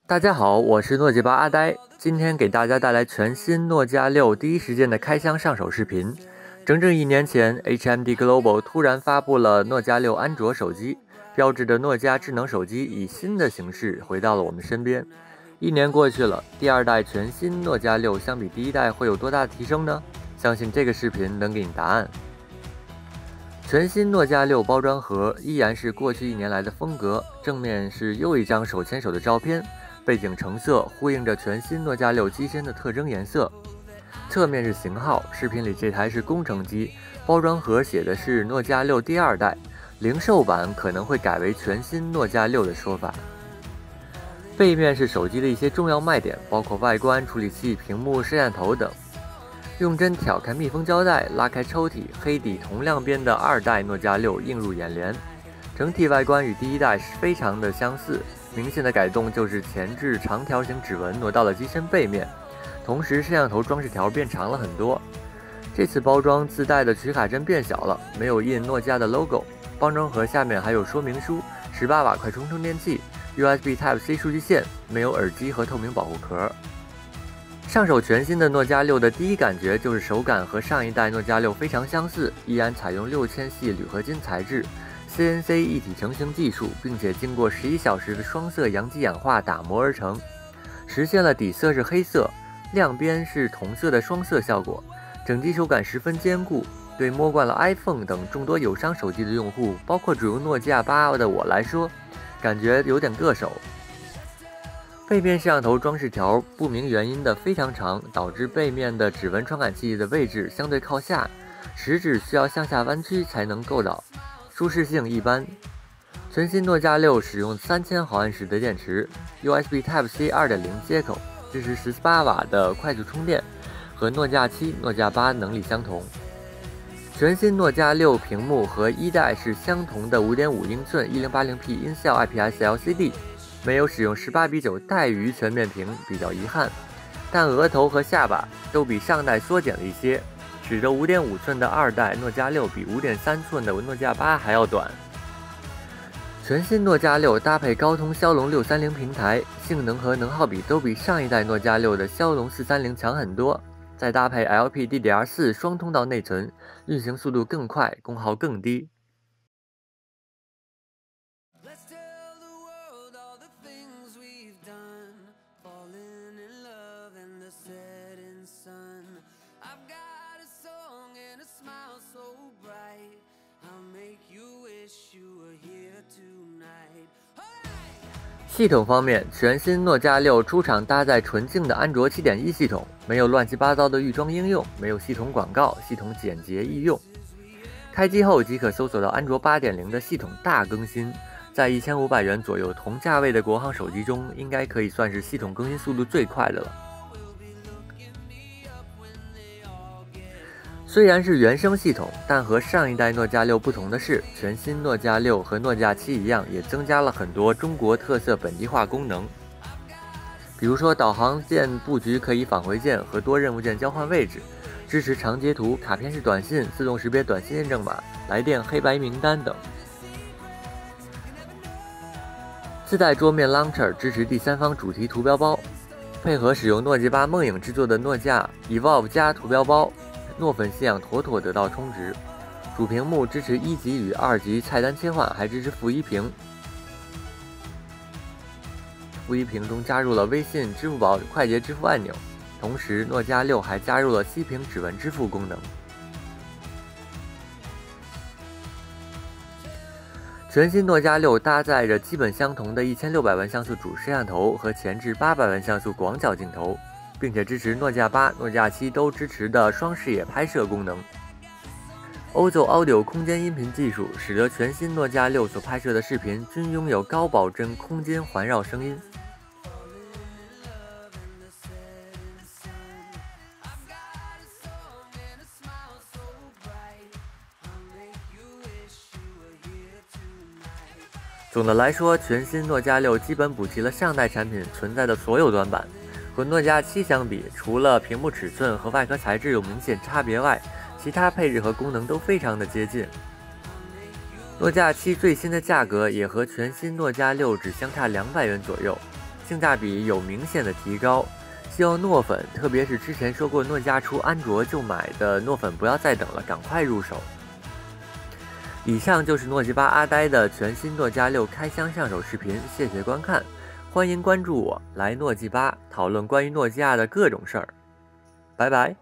大家好，我是诺基8阿呆，今天给大家带来全新诺基亚6第一时间的开箱上手视频。整整1年前 ，HMD Global 突然发布了诺基亚6安卓手机，标志着诺基亚智能手机以新的形式回到了我们身边。1年过去了，第2代全新诺基亚6相比第1代会有多大的提升呢？相信这个视频能给你答案。全新诺基亚6包装盒依然是过去1年来的风格，正面是又一张手牵手的照片，背景橙色呼应着全新诺基亚6机身的特征颜色。侧面是型号，视频里这台是工程机，包装盒写的是诺基亚6第2代，零售版可能会改为全新诺基亚6的说法。背面是手机的一些重要卖点，包括外观、处理器、屏幕、摄像头等。用针挑开密封胶带，拉开抽屉，黑底同亮边的2代诺基亚6映入眼帘。整体外观与第1代是非常的相似，明显的改动就是前置长条形指纹挪到了机身背面，同时摄像头装饰条变长了很多。这次包装自带的取卡针变小了，没有印诺基亚的 logo。包装盒下面还有说明书，18瓦快充充电器，USB Type-C 数据线，没有耳机和透明保护壳。上手全新的诺基亚6的第一感觉就是手感和上一代诺基亚6非常相似，依然采用6000系铝合金材质。CNC 一体成型技术，并且经过11小时的双色阳极氧化打磨而成，实现了底色是黑色，亮边是同色的双色效果，整机手感十分坚固，对摸惯了 iPhone 等众多友商手机的用户，包括只用诺基亚8的我来说，感觉有点硌手。背面摄像头装饰条不明原因的非常长，导致背面的指纹传感器的位置相对靠下，食指需要向下弯曲才能够到。舒适性一般。全新诺基亚6使用3000毫安时的电池 ，USB Type-C 2.0 接口，支持18瓦的快速充电，和诺基亚7、诺基亚8能力相同。全新诺基亚6屏幕和1代是相同的5.5英寸 1080p 音效 IPS LCD， 没有使用18:9带鱼全面屏，比较遗憾。但额头和下巴都比上代缩减了一些，使得5.5寸的2代诺基亚6比5.3寸的诺基亚8还要短。全新诺基亚6搭配高通骁龙630平台，性能和能耗比都比上一代诺基亚6的骁龙430强很多。再搭配 LPDDR4 双通道内存，运行速度更快，功耗更低。系统方面，全新诺基亚6出厂搭载纯净的安卓7.1系统，没有乱七八糟的预装应用，没有系统广告，系统简洁易用。开机后即可搜索到安卓8.0的系统大更新，在1500元左右同价位的国行手机中，应该可以算是系统更新速度最快的了。虽然是原生系统，但和上一代诺基亚6不同的是，全新诺基亚6和诺基亚7一样，也增加了很多中国特色本地化功能。比如说导航键布局可以返回键和多任务键交换位置，支持长截图、卡片式短信、自动识别短信验证码、来电黑白名单等。自带桌面 Launcher 支持第三方主题图标包，配合使用诺基8梦影制作的诺基亚 Evolve 加图标包，诺粉信仰妥妥得到充值。主屏幕支持1级与2级菜单切换，还支持负1屏。负1屏中加入了微信、支付宝、快捷支付按钮，同时诺基亚6还加入了7屏指纹支付功能。全新诺基亚6搭载着基本相同的1600万像素主摄像头和前置800万像素广角镜头，并且支持诺基亚8、诺基亚7都支持的双视野拍摄功能。Ozo Audio 空间音频技术使得全新诺基亚6所拍摄的视频均拥有高保真空间环绕声音。总的来说，全新诺基亚6基本补齐了上代产品存在的所有短板。和诺基亚7相比，除了屏幕尺寸和外壳材质有明显差别外，其他配置和功能都非常的接近。诺基亚7最新的价格也和全新诺基亚6只相差200元左右，性价比有明显的提高。希望诺粉，特别是之前说过诺基亚出安卓就买的诺粉，不要再等了，赶快入手。以上就是诺基8阿呆的全新诺基亚6开箱上手视频，谢谢观看，欢迎关注我，来诺基8讨论关于诺基亚的各种事儿，拜拜。